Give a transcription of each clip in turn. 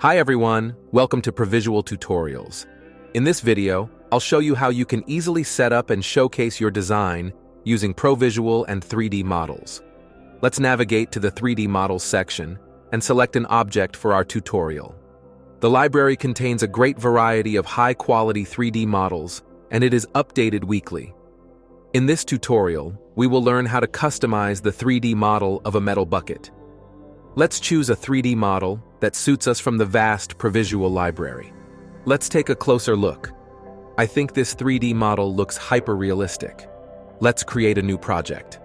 Hi everyone, welcome to Provisual Tutorials. In this video, I'll show you how you can easily set up and showcase your design using Provisual and 3D models. Let's navigate to the 3D models section and select an object for our tutorial. The library contains a great variety of high-quality 3D models, and it is updated weekly. In this tutorial, we will learn how to customize the 3D model of a metal bucket. Let's choose a 3D model that suits us from the vast Provisual library. Let's take a closer look. I think this 3D model looks hyper-realistic. Let's create a new project.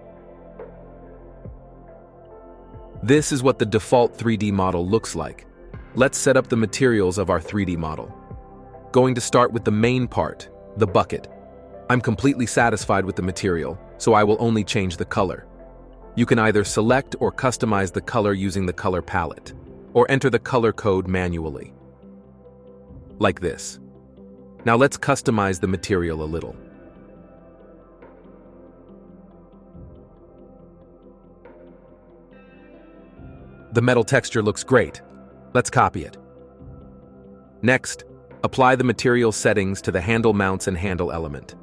This is what the default 3D model looks like. Let's set up the materials of our 3D model. Going to start with the main part, the bucket. I'm completely satisfied with the material, so I will only change the color. You can either select or customize the color using the color palette, or enter the color code manually. Like this. Now let's customize the material a little. The metal texture looks great. Let's copy it. Next, apply the material settings to the handle mounts and handle element.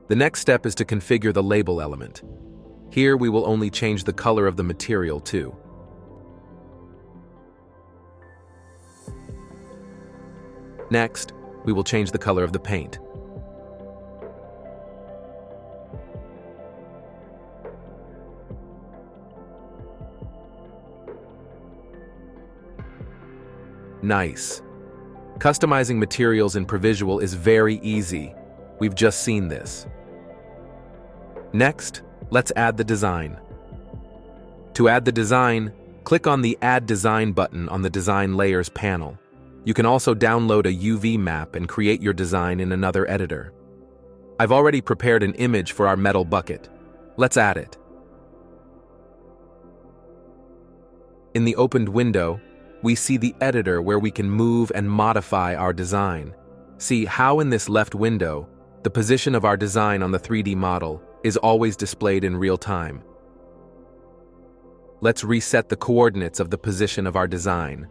The next step is to configure the label element. Here we will only change the color of the material too. Next, we will change the color of the paint. Nice. Customizing materials in Provisual is very easy. We've just seen this. Next, let's add the design. To add the design, click on the Add Design button on the Design Layers panel. You can also download a UV map and create your design in another editor. I've already prepared an image for our metal bucket. Let's add it. In the opened window, we see the editor where we can move and modify our design. See how in this left window, the position of our design on the 3D model is always displayed in real time. Let's reset the coordinates of the position of our design.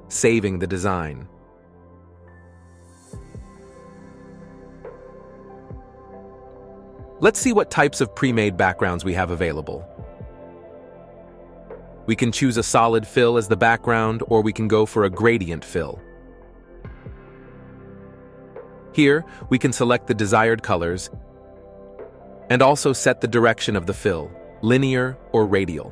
Saving the design. Let's see what types of pre-made backgrounds we have available. We can choose a solid fill as the background, or we can go for a gradient fill. Here, we can select the desired colors and also set the direction of the fill, linear or radial.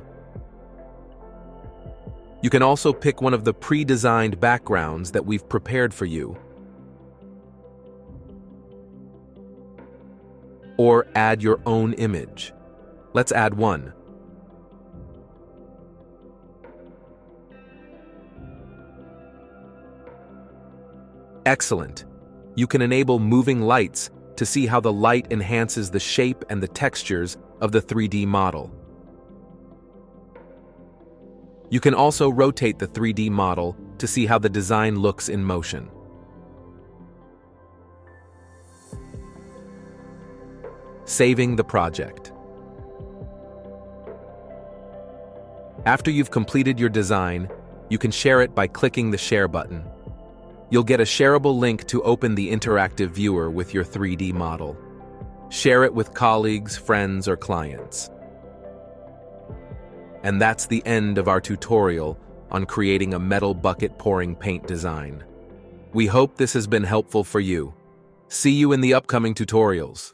You can also pick one of the pre-designed backgrounds that we've prepared for you, or add your own image. Let's add one. Excellent. You can enable moving lights to see how the light enhances the shape and the textures of the 3D model. You can also rotate the 3D model to see how the design looks in motion. Saving the project. After you've completed your design, you can share it by clicking the Share button. You'll get a shareable link to open the interactive viewer with your 3D model. Share it with colleagues, friends, or clients. And that's the end of our tutorial on creating a metal bucket pouring paint design. We hope this has been helpful for you. See you in the upcoming tutorials.